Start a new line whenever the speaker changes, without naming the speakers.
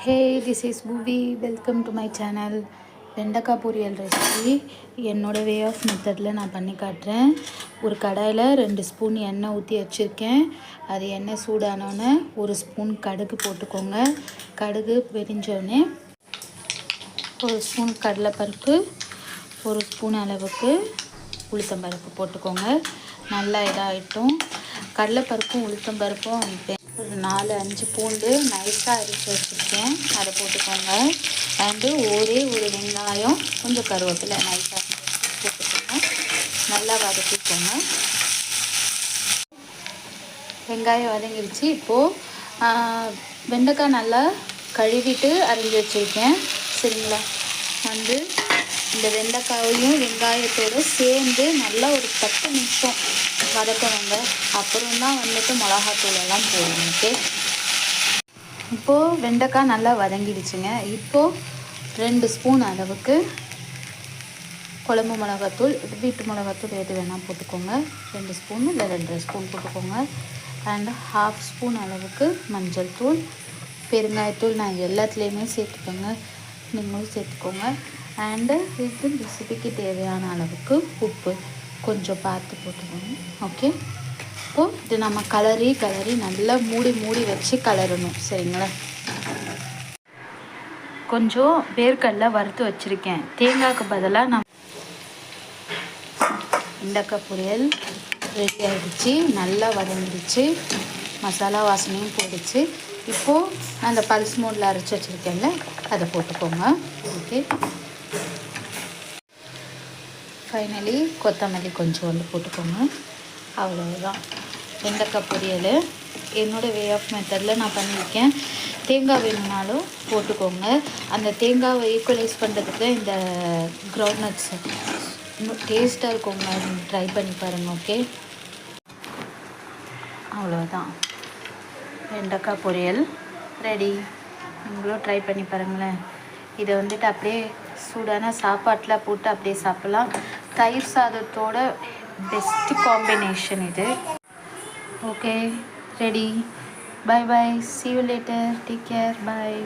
Hey, this is movie. Welcome to my channel. வெண்டைக்காய் பொரியல் recipe என்னோடய வே ஆஃப் மெத்தடில் நான் பண்ணி காட்டுறேன். ஒரு கடாயில் 2 ஸ்பூன் எண்ணெய் ஊற்றி வச்சுருக்கேன். அது எண்ணெய் சூடானோன்னே 1 ஸ்பூன் கடுகு போட்டுக்கோங்க. கடுகு வெடிஞ்சோடனே 1 ஸ்பூன் கடலைப்பருப்பு, 1 ஸ்பூன் அளவுக்கு உளுத்தம்பருப்பு போட்டுக்கோங்க. நல்லா இதாகிட்டும். கடலைப்பருப்பும் உளுத்தம்பருப்பும் ஒரு 4-5 பூண்டு நைஸாக அரிச்சு வச்சுருக்கேன், அதை போட்டுக்கோங்க. அண்டு ஒரே ஒரு வெங்காயம், கொஞ்சம் கருவேப்பிலை நைஸாக போட்டுக்கோங்க. நல்லா வதக்கிக்கோங்க. வெங்காயம் வதங்கிடுச்சு. இப்போது வெண்டைக்காய் நல்லா கழுவிட்டு அரிஞ்சு வச்சுருக்கேன். சரிங்களா? இந்த வெண்டைக்காயையும் வெங்காயத்தோடு சேர்ந்து நல்லா ஒரு 10 நிமிஷம் வதக்கணுங்க. அப்புறம் தான் மிளகாத்தூள் எல்லாம் போடணும். ஓகே, இப்போது வெண்டைக்காய் நல்லா வதங்கிடுச்சுங்க. இப்போது 2 ஸ்பூன் அளவுக்கு குழம்பு மிளகாத்தூள், வீட்டு மிளகாத்தூள் எது வேணால் போட்டுக்கோங்க. 2 ஸ்பூன் இல்லை 2.5 ஸ்பூன் போட்டுக்கோங்க. அண்ட் 1/2 ஸ்பூன் அளவுக்கு மஞ்சள் தூள், பெருங்காயத்தூள் நான் எல்லாத்துலேயுமே சேர்த்துக்கோங்க, நீங்களும் சேர்த்துக்கோங்க. அண்டு இது ரெசிபிக்கு தேவையான அளவுக்கு உப்பு கொஞ்சம் பார்த்து போட்டுக்கோங்க. ஓகே, இப்போது இது நம்ம கலரி நல்லா மூடி வச்சு கலரணும். சரிங்களா? கொஞ்சம் வேர்க்கடலை வறுத்து வச்சுருக்கேன். தேங்காய்க்கு பதிலாக நான் வெண்டைக்காய் பொரியல் ரெடி ஆகிடுச்சு. நல்லா வதங்கிடுச்சு, மசாலா வாசனையும் போயிடுச்சு. இப்போது நான் அந்த பல்ஸ் மோடில் அரைச்சி வச்சுருக்கேன்ல, அதை போட்டுக்கோங்க. ஓகே, ஃபைனலி கொத்தமல்லி கொஞ்சோண்டு போட்டுக்கோங்க. அவ்வளோதான் வெண்டைக்காய் பொரியல். என்னோடய வே ஆஃப் மெத்தடில் நான் பண்ணியிருக்கேன். தேங்காய் வேணும்னாலும் போட்டுக்கோங்க. அந்த தேங்காவை ஈக்குவலைஸ் பண்ணுறதுக்கு இந்த கிரவுண்ட் நட்ஸ் இன்னும் டேஸ்ட்டாக இருக்குங்க. நீங்கள் ட்ரை பண்ணி பாருங்கள். ஓகே, அவ்வளோதான் வெண்டைக்காய் பொரியல் ரெடி. நீங்களும் ட்ரை பண்ணி பாருங்களேன். இதை அப்படியே சூடான சாப்பாட்டில் போட்டு அப்படியே சாப்பிட்லாம். தயிர் சாதத்தோட பெஸ்ட் காம்பினேஷன் இது. Okay, ready. Bye bye, see you later, take care, bye.